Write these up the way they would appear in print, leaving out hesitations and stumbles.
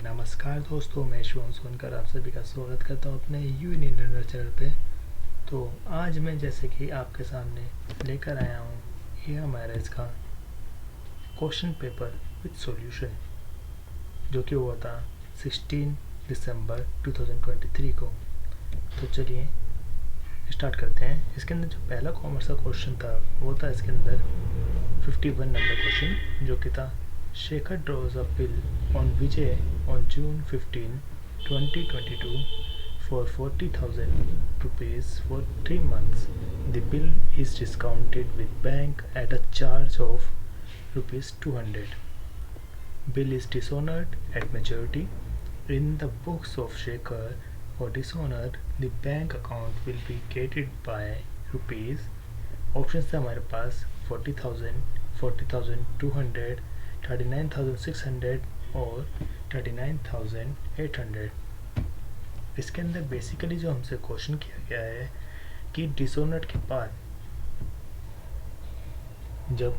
नमस्कार दोस्तों, मैं शिवम सोनकर आप सभी का स्वागत करता हूँ अपने यूनियन लर्नर चैनल पे। तो आज मैं जैसे कि आपके सामने लेकर आया हूँ ये हमारा इसका क्वेश्चन पेपर विद सॉल्यूशन, जो कि हुआ था 16 दिसंबर 2023 को। तो चलिए स्टार्ट करते हैं। इसके अंदर जो पहला कॉमर्स का क्वेश्चन था वो था इसके अंदर 51 नंबर क्वेश्चन, जो कि था Shekhar draws a bill on Vijay on June 15, 2022 for 40,000 rupees for 3 months. The bill is discounted with bank at a charge of rupees 200. Bill is dishonored at maturity. In the books of Shekhar, for dishonor, the bank account will be gated by rupees. Option थे हमारे पास 40,000, 40,200, 39,600 और 39,800। इसके अंदर basically जो हमसे question किया गया है कि डिसोनर के बाद जब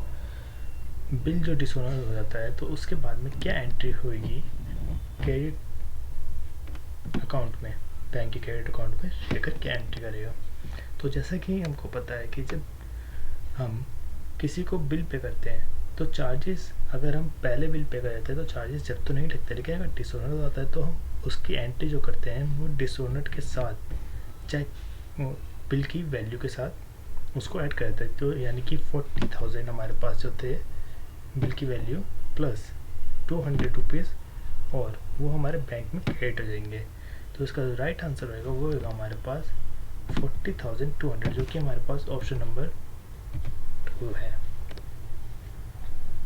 बिल जो डिसोनर हो जाता है तो उसके बाद में क्या एंट्री होगी क्रेडिट अकाउंट में, बैंक के क्रेडिट अकाउंट में शेखर क्या एंट्री करेगा। तो जैसा कि हमको पता है कि जब हम किसी को बिल पे करते हैं तो चार्जेस, अगर हम पहले बिल पे कर देते हैं तो चार्जेस जब तो नहीं लगते, लेकिन अगर डिसोनर हो जाता है तो हम उसकी एंट्री जो करते हैं वो डिसोनर के साथ, चाहे बिल की वैल्यू के साथ उसको ऐड कर देते हैं। तो यानी कि 40,000 हमारे पास जो थे बिल की वैल्यू प्लस 200 रुपीज़, और वो हमारे बैंक में क्रेडिट हो जाएंगे। तो इसका जो राइट आंसर होगा वो होगा हमारे पास 40,200, जो कि हमारे पास ऑप्शन नंबर 2 है।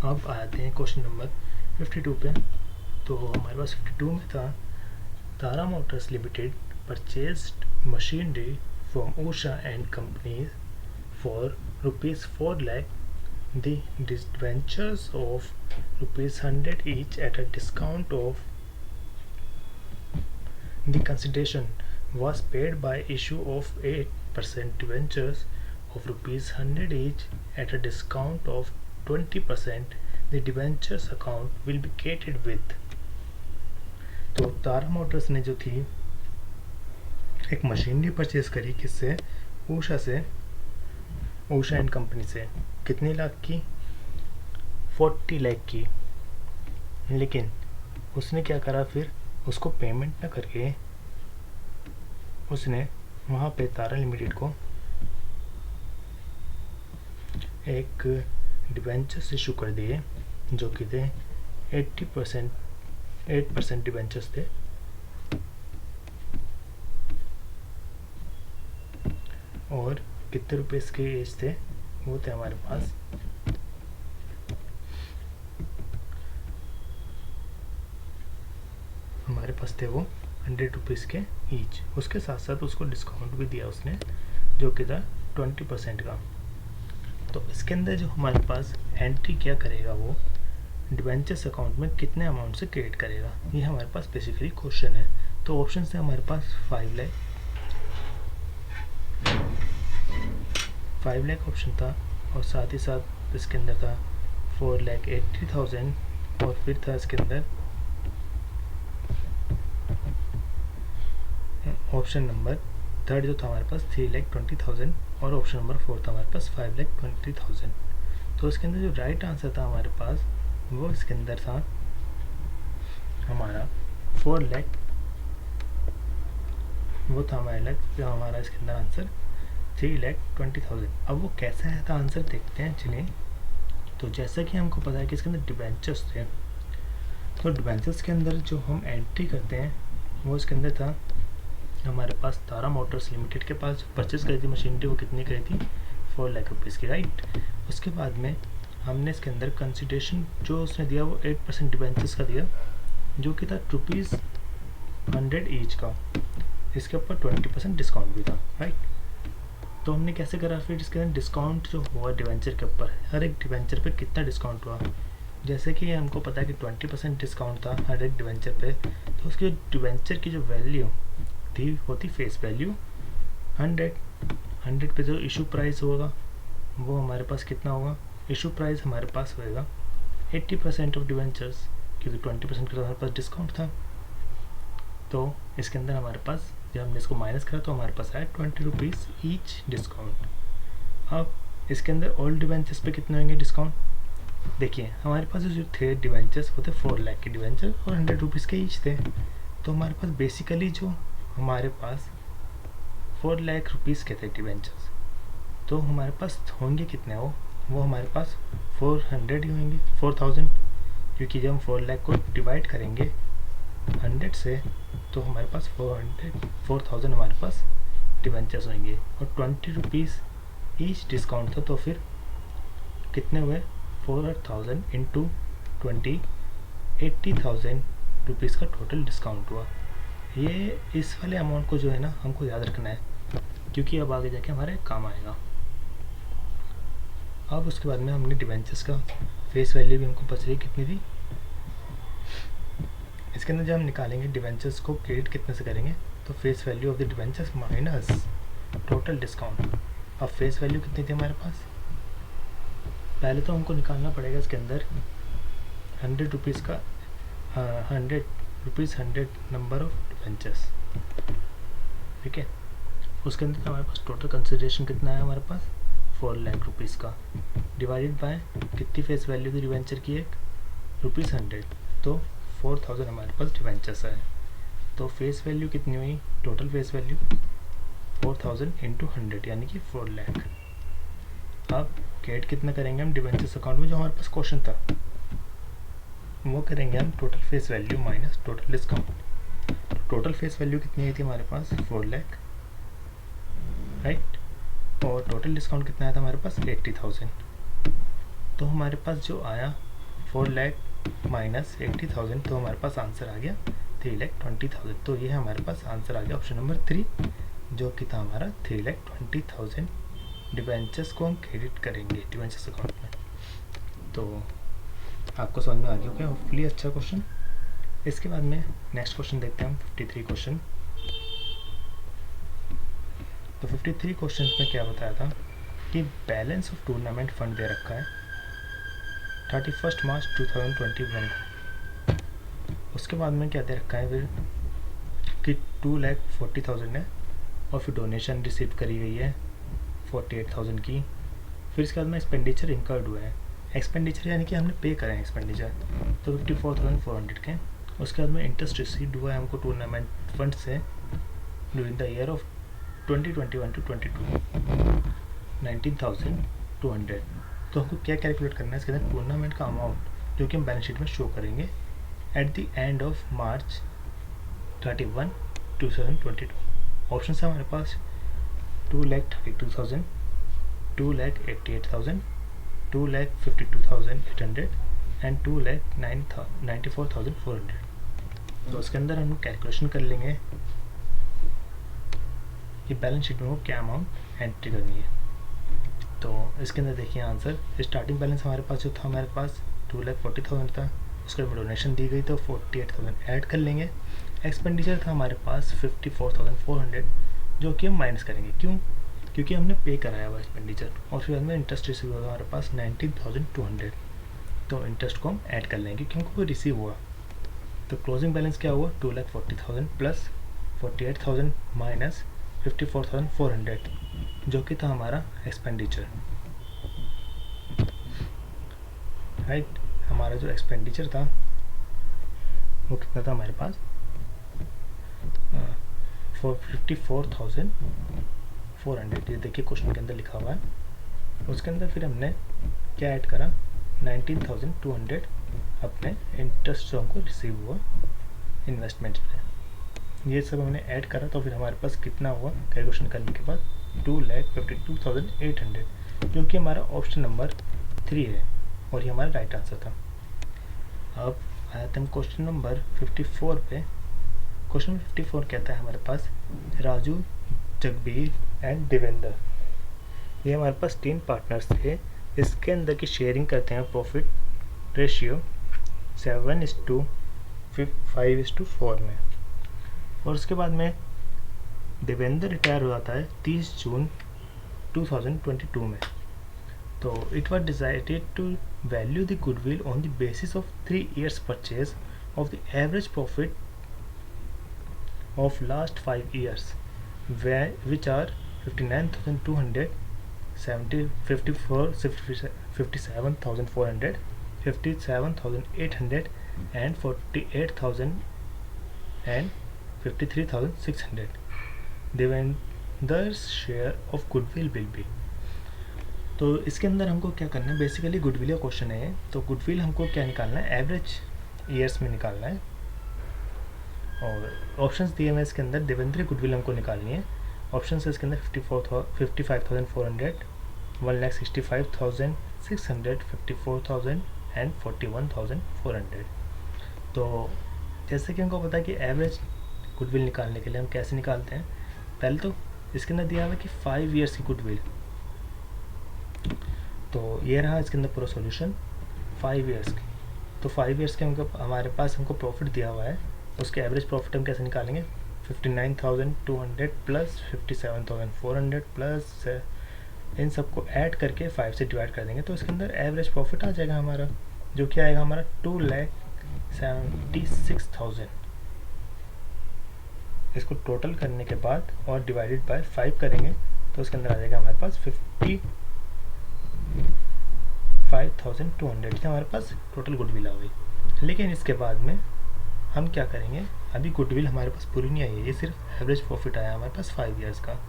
अब आते हैं क्वेश्चन नंबर 52 पे। तो हमारे पास 52 में था Tara motors limited purchased machinery from Usha and companies for ₹4 lakh. The debentures of ₹100 each at a discount of the consideration was paid by issue of 8% debentures of ₹100 each at a discount of 20%. The debentures account will be created with. तो तारा Motors ने जो थी एक machinery purchase करी, किससे? उषा से, Usha and company से। कितने लाख की? 40 लाख की। लेकिन उसने क्या करा, फिर उसको पेमेंट ना करके उसने वहाँ पे तारा लिमिटेड को एक डिबेंचर्स इशू कर दिए, जो कि थे 8% डिबेंचर्स थे, और कितने रुपए इसके एज थे? वो थे हमारे पास थे वो 100 रुपीज़ के ईच। उसके साथ साथ उसको डिस्काउंट भी दिया उसने, जो कि था 20% का। तो इसके अंदर जो हमारे पास एंट्री क्या करेगा, वो डिबेंचर्स अकाउंट में कितने अमाउंट से क्रिएट करेगा, ये हमारे पास बेसिकली क्वेश्चन है। तो ऑप्शन है हमारे पास 5 लाख ऑप्शन था, और साथ ही साथ इसके अंदर था 4,80,000, और फिर था इसके अंदर ऑप्शन नंबर 3 जो था हमारे पास 3,20,000, और ऑप्शन नंबर 4 था हमारे पास 5,20,000। तो इसके अंदर जो राइट आंसर था हमारे पास वो इसके अंदर था हमारा 4 लाख, वो था हमारा इसके अंदर आंसर 3,20,000। अब वो कैसा है था आंसर, देखते हैं चलिए। तो जैसा कि हमको पता है कि इसके अंदर डिबेंचर्स थे, तो डिबेंचर्स के अंदर जो हम एंट्री करते हैं वो इसके अंदर था हमारे पास तारा मोटर्स लिमिटेड के पास परचेस करी थी मशीनरी, वो कितनी करी थी? 4 लाख रुपीज़ की, राइट। उसके बाद में हमने इसके अंदर कंसिडरेशन जो उसने दिया वो 8% डिबेंचर्स का दिया, जो कि था ₹100 ईच का। इसके ऊपर 20% डिस्काउंट भी था, राइट। तो हमने कैसे करा, फिर इसके अंदर डिस्काउंट जो हुआ डिबेंचर के ऊपर, हर एक डिबेंचर पे कितना डिस्काउंट हुआ, जैसे कि हमको पता है कि 20% डिस्काउंट था हर एक डिबेंचर पे, तो उसके डिबेंचर की जो वैल्यू थी होती फेस वैल्यू 100 पे जो इशू प्राइस होगा वो हमारे पास कितना होगा? इशू प्राइस हमारे पास होएगा 80% ऑफ डिबेंचर्स, क्योंकि 20% का हमारे पास डिस्काउंट था। तो इसके अंदर हमारे पास जब हमने इसको माइनस करा तो हमारे पास आया 20 रुपीज़ ईच डिस्काउंट। अब इसके अंदर ओल्ड डिवेंचर्स पे कितने होंगे डिस्काउंट? देखिए हमारे पास जो थे डिवेंचर्स वो थे 4 लाख के डिवेंचर और 100 रुपीज़ के ईच थे। तो हमारे पास बेसिकली जो हमारे पास 4 लाख रुपीज़ के थे डिवेंचर्स, तो हमारे पास होंगे कितने वो हमारे पास 400 ही होंगे, 4000, क्योंकि जब हम 4 लाख को डिवाइड करेंगे 100 से तो हमारे पास 4000 हमारे पास डिवेंचर्स होंगे और 20 रुपीज़ ईच डिस्काउंट था। तो फिर कितने हुए? 4000 इंटू 20, 80,000 रुपीज़ का टोटल डिस्काउंट हुआ। ये इस वाले अमाउंट को जो है ना हमको याद रखना है, क्योंकि अब आगे जाके हमारे काम आएगा। अब उसके बाद में हमने डिवेंचर्स का फेस वैल्यू भी हमको पता चली कितनी थी। इसके अंदर जब हम निकालेंगे डिवेंचर्स को क्रेडिट कितने से करेंगे, तो face value of the debentures minus total discount. अब फेस वैल्यू कितनी थी हमारे पास? पहले तो हमको निकालना पड़ेगा इसके अंदर 100 रुपीज़ का 100 नंबर ऑफ डिवेंचर्स, ठीक है। उसके अंदर हमारे पास टोटल कंसिडरेशन कितना है हमारे पास? 4 लाख रुपीज़ का, डिवाइडेड बाय कितनी फेस वैल्यू की डिवेंचर की? एक ₹100, तो 4000 हमारे पास डिवेंचर्स है। तो फेस वैल्यू कितनी हुई? टोटल फेस वैल्यू 4000 इंटू 100 यानी कि 4 लाख। अब कैट कितना करेंगे हम डिवेंचर्स अकाउंट में, जो हमारे पास क्वेश्चन था वो करेंगे हम total face value minus total discount. Total face value कितनी आई थी हमारे पास? 4 लाख, राइट। और टोटल डिस्काउंट कितना आया था हमारे पास? 80,000। तो हमारे पास जो आया 4 लाख माइनस 80,000, तो हमारे पास आंसर आ गया 3,20,000। तो ये हमारे पास आंसर आ गया ऑप्शन नंबर 3, जो कि था हमारा 3,20,000 डिवेंचर्स को हम क्रेडिट करेंगे डिवेंचर्स अकाउंट में। तो आपको समझ में आ गया क्या? होपफुली अच्छा क्वेश्चन। इसके बाद में नेक्स्ट क्वेश्चन देखते हैं हम 53 क्वेश्चन। तो 53 क्वेश्चन में क्या बताया था कि बैलेंस ऑफ टूर्नामेंट फंड दे रखा है 31 मार्च 2021 को। उसके बाद में क्या दे रखा है फिर कि 2,40,000 है और फिर डोनेशन रिसीव करी गई है 48,000 की। फिर इसके बाद में एक्सपेंडिचर इंकर्ड हुआ है, एक्सपेंडिचर यानी कि हमने पे करें एक्सपेंडिचर, तो 54,400 के। उसके बाद में इंटरेस्ट रिसीव्ड हुआ है हमको टूर्नामेंट फंड से during the year of 2021 to 22 19,200। तो हमको क्या कैलकुलेट करना है इसके अंदर? टूर्नामेंट का अमाउंट जो कि हम बैलेंस शीट में शो करेंगे at the end of March 31, 2022। Option है हमारे पास 2,32,000, 2,88,000, 2,52,800 एंड 2,94,400। तो उसके अंदर हम कैलकुलेशन कर लेंगे कि बैलेंस शीट में वो क्या अमाउंट एंट्री करनी है। तो इसके अंदर देखिए आंसर, स्टार्टिंग बैलेंस हमारे पास जो था हमारे पास 2,40,000 था, उसके बाद डोनेशन दी गई तो 48,000 ऐड कर लेंगे। एक्सपेंडिचर था हमारे पास 54,400 जो कि हम माइनस करेंगे, क्यों? क्योंकि हमने पे कराया हुआ एक्सपेंडिचर। और फिर हमें इंटरेस्ट रिसीव हुआ हमारे पास 19,200, तो इंटरेस्ट को हम ऐड कर लेंगे क्योंकि वो रिसीव हुआ। तो क्लोजिंग बैलेंस क्या हुआ? 2,40,000 प्लस 48,000 माइनस 54,400 जो कि था हमारा एक्सपेंडिचर, राइट। हमारा जो एक्सपेंडिचर था वो कितना था हमारे पास? 54,400। ये देखिए क्वेश्चन के अंदर लिखा हुआ है। उसके अंदर फिर हमने क्या ऐड करा? 19,200 अपने इंटरेस्ट जो हमको रिसीव हुआ इन्वेस्टमेंट पे, ये सब हमने ऐड करा। तो फिर हमारे पास कितना हुआ कैलकुलेशन करने के बाद? 2,52,800 जो कि हमारा ऑप्शन नंबर 3 है और ये हमारा राइट आंसर था। अब आया था हम क्वेश्चन नंबर 54 पे। क्वेश्चन नंबर 54 कहता है हमारे पास राजू, जगबीर एंड देवेंद्र, ये हमारे पास 3 पार्टनर्स थे। इसके अंदर की शेयरिंग करते हैं प्रॉफिट रेशियो 7:5:4 में। और उसके बाद में देवेंद्र रिटायर हो जाता है 30 जून 2022 में। तो it was decided to value the goodwill on the basis of 3 years purchase of the average profit of last 5 years which are 59,200, 57,400, 57,800 and 48,000 and 53,600. Devender's share of goodwill will be. तो इसके अंदर हमको क्या करना है, बेसिकली गुडविल का question है। तो गुडविल हमको क्या निकालना है, एवरेज ईयर्स में निकालना है। और ऑप्शंस दिए हुए इसके अंदर देवेंद्र गुडविल हमको निकालनी है। ऑप्शन है इसके अंदर 55,400, 1,65,600, 54,000 एंड 41,400। तो जैसे कि हमको पता है कि एवरेज गुडविल निकालने के लिए हम कैसे निकालते हैं, पहले तो इसके अंदर दिया हुआ है कि 5 years की गुडविल। तो ये रहा इसके अंदर पूरा सॉल्यूशन 5 years की। तो 5 years के हमारे पास हमको प्रॉफिट दिया हुआ है, उसके एवरेज प्रॉफिट हम कैसे निकालेंगे, 59,200 प्लस 57,400 प्लस इन सबको ऐड करके 5 से डिवाइड कर देंगे। तो इसके अंदर एवरेज प्रॉफिट आ जाएगा हमारा, जो कि आएगा हमारा 2,76,000। इसको टोटल करने के बाद और डिवाइडेड बाय 5 करेंगे तो उसके अंदर आ जाएगा हमारे पास 55,200 की हमारे पास टोटल गुडविल आ गई। लेकिन इसके बाद में हम क्या करेंगे, अभी गुडविल हमारे पास पूरी नहीं आई है, ये सिर्फ एवरेज प्रॉफिट आया हमारे पास 5 years का।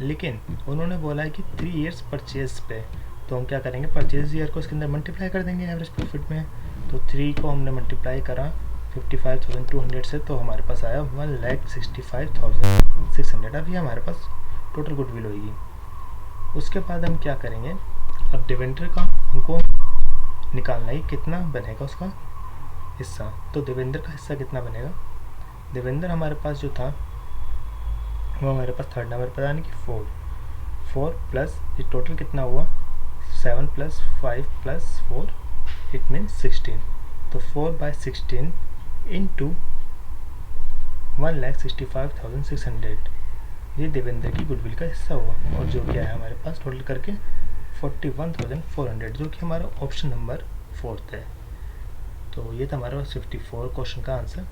लेकिन उन्होंने बोला है कि 3 years परचेज पे, तो हम क्या करेंगे, परचेज ईयर को इसके अंदर मल्टीप्लाई कर देंगे एवरेज प्रॉफिट में। तो 3 को हमने मल्टीप्लाई करा 55,200 से, तो हमारे पास आया 1,65,600। अब ये हमारे पास टोटल गुडविल होगी। उसके बाद हम क्या करेंगे, अब डिवेंडर का हमको निकालना है कितना बनेगा उसका हिस्सा। तो देवेंद्र का हिस्सा कितना बनेगा, देवेंद्र हमारे पास जो था वो हमारे पास थर्ड नंबर पर यानी कि 4 प्लस ये टोटल कितना हुआ, 7 + 5 + 4 इट मीन्स 16। तो 4/16 इंटू 1,65,600 ये देवेंद्र की गुडविल का हिस्सा हुआ। और जो क्या है हमारे पास टोटल करके 41,400, जो कि हमारा ऑप्शन नंबर 4 है। तो ये था हमारा 54 क्वेश्चन का आंसर।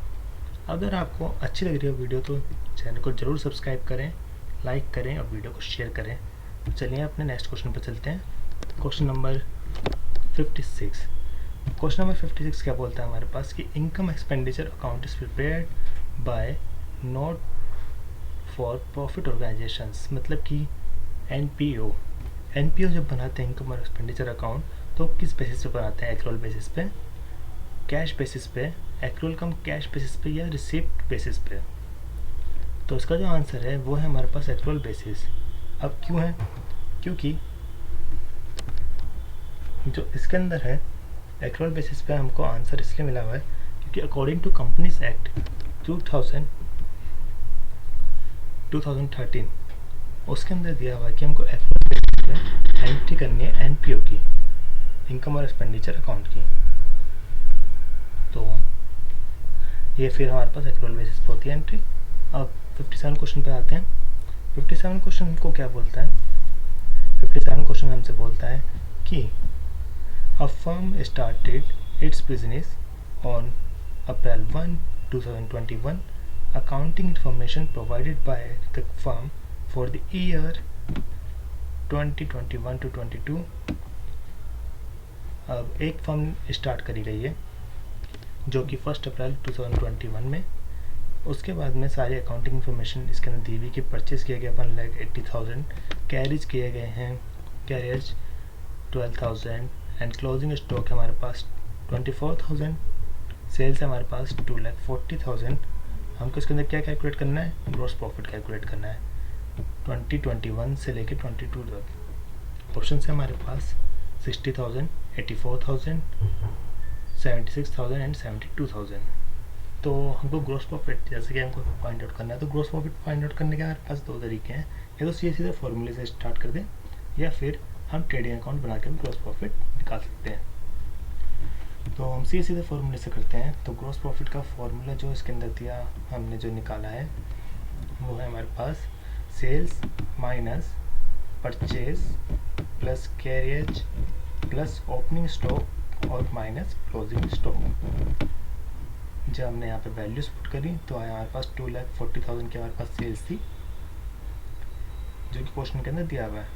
अगर आपको अच्छी लग रही है वीडियो तो चैनल को ज़रूर सब्सक्राइब करें, लाइक करें और वीडियो को शेयर करें। तो चलिए अपने नेक्स्ट क्वेश्चन पर चलते हैं। Question number 56। क्वेश्चन नंबर 56 क्या बोलता है हमारे पास कि income expenditure account is prepared by not for profit organisations, मतलब कि एनपीओ जब बनाते हैं इनकम और एक्सपेंडिचर अकाउंट तो किस बेसिस पे बनाते हैं, एक्रूअल बेसिस पे, कैश बेसिस पे, एक्रूअल कम कैश बेसिस पे या रिसिप्ट बेसिस पे। तो इसका जो आंसर है वो है हमारे पास एक्रूअल बेसिस। अब क्यों है, क्योंकि जो इसके अंदर है एक्रूअल बेसिस पे हमको आंसर इसलिए मिला हुआ है क्योंकि अकॉर्डिंग टू कंपनीज एक्ट 2013 उसके अंदर दिया हुआ है कि हमको एक्रूअल बेसिस पे एंट्री करनी है एनपीओ की, इनकम और एक्सपेंडिचर अकाउंट की। तो ये फिर हमारे पास एक्रूअल बेसिस पे होती है एंट्री। अब 57 क्वेश्चन पे आते हैं। 57 क्वेश्चन हमको क्या बोलता है, 57 क्वेश्चन हमसे बोलता है कि a firm started its business on April 1, 2021. Accounting information provided by the firm for the year 2021 to 22. अब एक फर्म स्टार्ट करी गई है जो कि 1 अप्रैल 2021 में, उसके बाद में सारी अकाउंटिंग इन्फॉर्मेशन इसके अंदर दी हुई कि परचेज़ किया गया 1,80,000, कैरेज किए गए हैं कैरियर्स 12,000 एंड क्लोजिंग स्टॉक है हमारे पास 24,000, सेल्स है हमारे पास 2,40,000। हमको इसके अंदर क्या कैलकुलेट करना है, ग्रॉस प्रॉफिट कैलकुलेट करना है 2021 से लेके 22 तक। ऑप्शन है हमारे पास 60,000, 84,000, 76,000 एंड 72,000। तो हमको ग्रॉस प्रॉफिट जैसे कि हमको फाइंड आउट करना है, तो ग्रॉस प्रॉफिट फाइंड आउट करने के हमारे पास 2 तरीके हैं, या तो सीधे फॉर्मूले से स्टार्ट कर दें या फिर हम ट्रेडिंग अकाउंट बना के ग्रॉस प्रॉफिट निकाल सकते हैं। तो हम सीधे फॉर्मूले से करते हैं। तो ग्रॉस प्रॉफिट का फॉर्मूला जो इसके अंदर दिया हमने जो निकाला है वो है हमारे पास sales minus purchase plus carriage plus opening stock और माइनस क्लोजिंग स्टॉक। जब हमने यहाँ पे वैल्यूज पुट करी तो आया हमारे पास 2,40,000 की हमारे पास सेल्स थी जो कि क्वेश्चन के अंदर दिया हुआ है।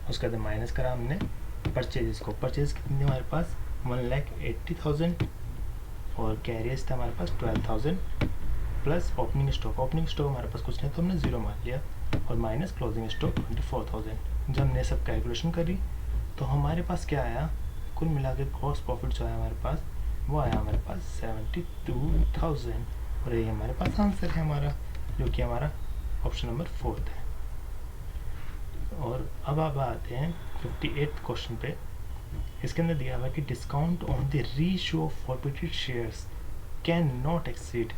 उसके बाद माइनस करा हमने परचेज को, परचेज कितनी थी हमारे पास 1,80,000 और कैरियज था हमारे पास 12,000 प्लस ओपनिंग स्टॉक हमारे पास कुछ नहीं तो हमने 0 मान लिया और माइनस क्लोजिंग स्टॉक 24,000। जब हमने सब कैलकुलेशन करी तो हमारे पास क्या आया, कुल मिला के ग्रॉस प्रॉफिट जो आया हमारे पास वो आया हमारे पास 72,000 और ये हमारे पास आंसर है हमारा, जो कि हमारा ऑप्शन नंबर 4 है। और अब आप आते हैं 58 क्वेश्चन पे। इसके अंदर दिया हुआ है कि discount on the reissue of forfeited shares can not exceed.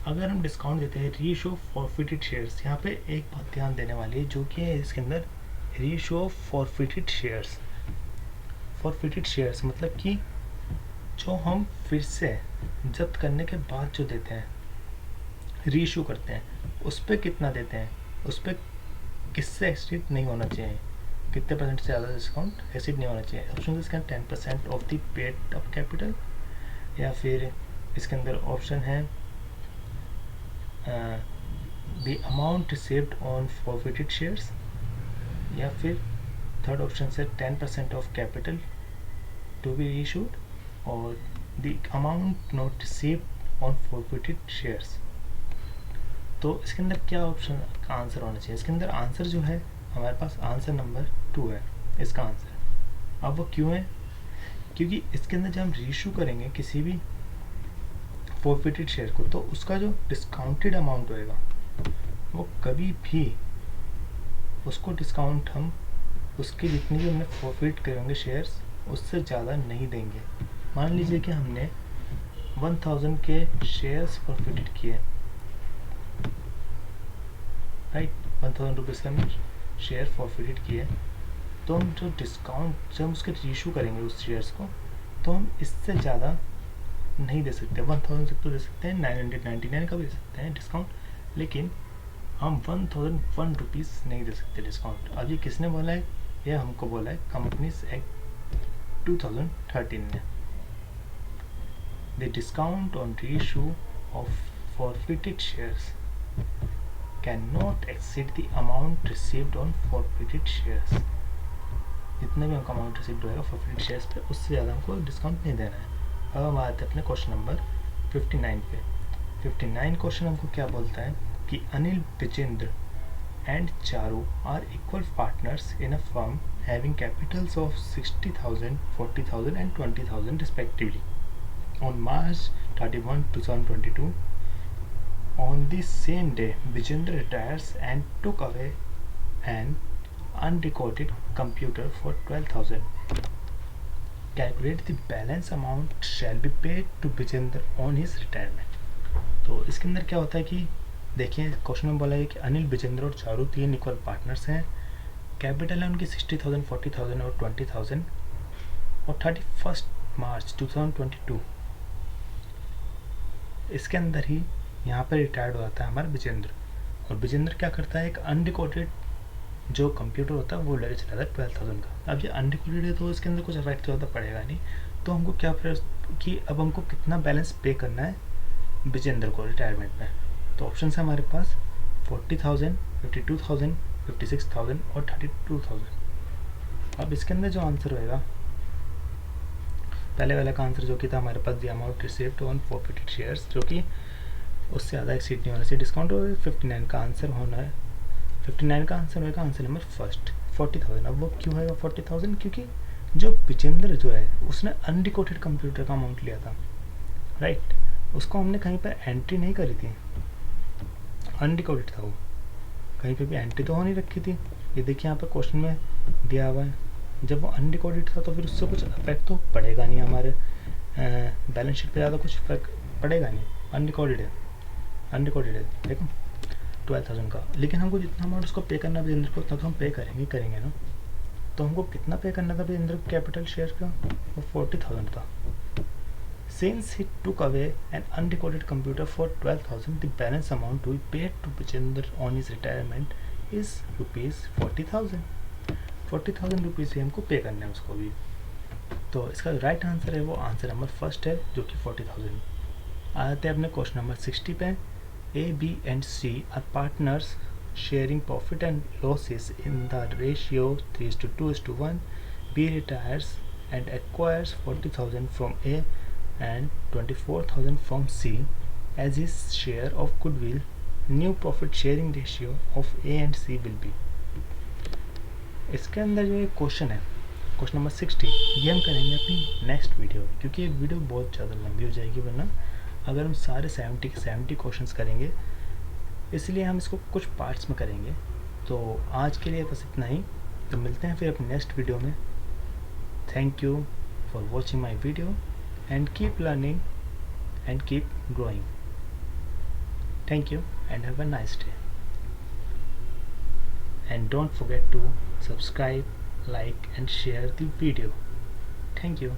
अगर हम डिस्काउंट देते हैं रीइश्यू ऑफ फॉरफिटेड शेयर्स, यहाँ पे एक बात ध्यान देने वाली है जो कि है इसके अंदर reissue of forfeited shares. Forfeited shares मतलब कि जो हम फिर से जब्त करने के बाद जो देते हैं, रीइश्यू करते हैं, उस पर कितना देते हैं, उस पर किससे एक्सीड नहीं होना चाहिए, कितने परसेंट से ज़्यादा डिस्काउंट एक्सीड नहीं होना चाहिए। ऑप्शन इसका 10% of the paid up capital, या फिर इसके अंदर ऑप्शन है the amount received on forfeited shares, या फिर थर्ड ऑप्शन से 10% of capital to be reissued और the amount not received on forfeited shares. तो इसके अंदर क्या ऑप्शन का आंसर होना चाहिए, इसके अंदर आंसर जो है हमारे पास आंसर नंबर 2 है इसका आंसर। अब वो क्यों है, क्योंकि इसके अंदर जब हम रीइश्यू करेंगे किसी भी फॉरफिटेड शेयर को तो उसका जो डिस्काउंटेड अमाउंट होएगा वो कभी भी उसको डिस्काउंट हम उसके जितनी भी हमने फॉरफिट करेंगे शेयर्स उससे ज़्यादा नहीं देंगे। मान लीजिए कि हमने 1000 के शेयर्स फॉरफिटेड किए, राइट, 1000 रुपीज़ के हमने शेयर फॉरफिटेड किए, तो हम जो डिस्काउंट जब उसके रीइश्यू करेंगे उस शेयर्स को तो हम इससे ज़्यादा नहीं दे सकते। 1000 तक तो दे सकते हैं, 999 का भी दे सकते हैं डिस्काउंट, लेकिन हम 1001 रुपीज़ नहीं दे सकते डिस्काउंट। अब ये किसने बोला है, ये हमको बोला है कंपनीज एक्ट 2013 ने। The discount on reissue of forfeited shares can not exceed the amount received on forfeited shares. जितने भी हमको अमाउंट रिसीव्ड होगा फॉरफिटेड शेयर्स पे उससे ज़्यादा हमको डिस्काउंट नहीं देना है। अब हम आते हैं अपने क्वेश्चन नंबर 59 पे। 59 क्वेश्चन हमको क्या बोलता है कि Anil, Vijendra and Charu are equal partners in a firm having capitals of 60,000, 40,000 and 20,000 respectively on March 31, 2022. On the same day, Vijendra retires and took away an unrecorded computer for 12,000. Calculate the balance amount shall be paid to Vijendra on his retirement. तो इसके अंदर क्या होता है कि देखिए question में बोला है कि अनिल, विजेंद्र और चारू 3 इक्वल पार्टनर्स हैं। कैपिटल है उनकी 60,000, 40,000 और 20,000 और 31 मार्च 2022 इसके अंदर ही यहाँ पर रिटायर्ड हो जाता है हमारा विजेंद्र। और विजेंद्र क्या करता है, एक अनरिकॉर्डेड जो कंप्यूटर होता है वो लेके चला जाता है 12,000 का। अब ये अनरिकॉर्डेड है तो इसके अंदर कुछ इफेक्ट तो ज़्यादा पड़ेगा नहीं। तो हमको क्या कि अब हमको कितना बैलेंस पे करना है विजेंद्र को रिटायरमेंट में। तो ऑप्शन है हमारे पास 40,000, 52,000, 56,000 और 32,000। अब इसके अंदर जो आंसर होएगा पहले वाला का आंसर जो कि था हमारे पास the amount received on forfeited shares, जो कि उससे ज़्यादा एक्सीड नहीं होना चाहिए डिस्काउंट, और 59 का आंसर होना है। 59 का आंसर होगा आंसर नंबर फर्स्ट 40,000। अब वो क्यों है 40,000, क्योंकि जो विजेंद्र जो है उसने अनरिकॉर्डेड कंप्यूटर का अमाउंट लिया था, राइट, उसको हमने कहीं पर एंट्री नहीं करी थी, अनरिकॉर्डेड था वो, कहीं पे भी एंट्री तो हो नहीं रखी थी। ये देखिए यहाँ पे क्वेश्चन में दिया हुआ है, जब वो अनरिकॉर्डेड था तो फिर उससे कुछ इफेक्ट तो पड़ेगा नहीं, हमारे बैलेंस शीट पे ज़्यादा कुछ इफेक्ट पड़ेगा नहीं, अनरिकॉर्डेड है देखो 12,000 का। लेकिन हमको जितना अमाउंट उसको पे करना विजेंद्र को उतना तो हम पे करेंगे ना। तो हमको कितना पे करना था विजेंद्र कैपिटल शेयर का, वो 40,000 था। Since he took away an unrecorded computer for 12,000, the balance amount to be paid to Vijendra on his retirement is rupees 40,000. ₹40,000 ही हमको पे करना है उसको भी। तो इसका राइट आंसर है वो आंसर नंबर फर्स्ट है जो कि 40,000। आते हैं अपने क्वेश्चन नंबर 60 पे। A, B and C are partners sharing profit and losses in the ratio 3:2:1. B retires and acquires 40,000 from A and 24,000 from C as his share of goodwill. New profit sharing ratio of A and C will be. इसके अंदर जो एक question है, question number 60, ये हम करेंगे अपनी next video में, क्योंकि ये वीडियो बहुत ज़्यादा लंबी हो जाएगी वरना अगर हम सारे 70 के 70 क्वेश्चंस करेंगे, इसलिए हम इसको कुछ पार्ट्स में करेंगे। तो आज के लिए बस इतना ही, तो मिलते हैं फिर अपने नेक्स्ट वीडियो में। Thank you for watching my video and keep learning and keep growing. Thank you and have a nice day. And don't forget to subscribe, like and share the video. Thank you.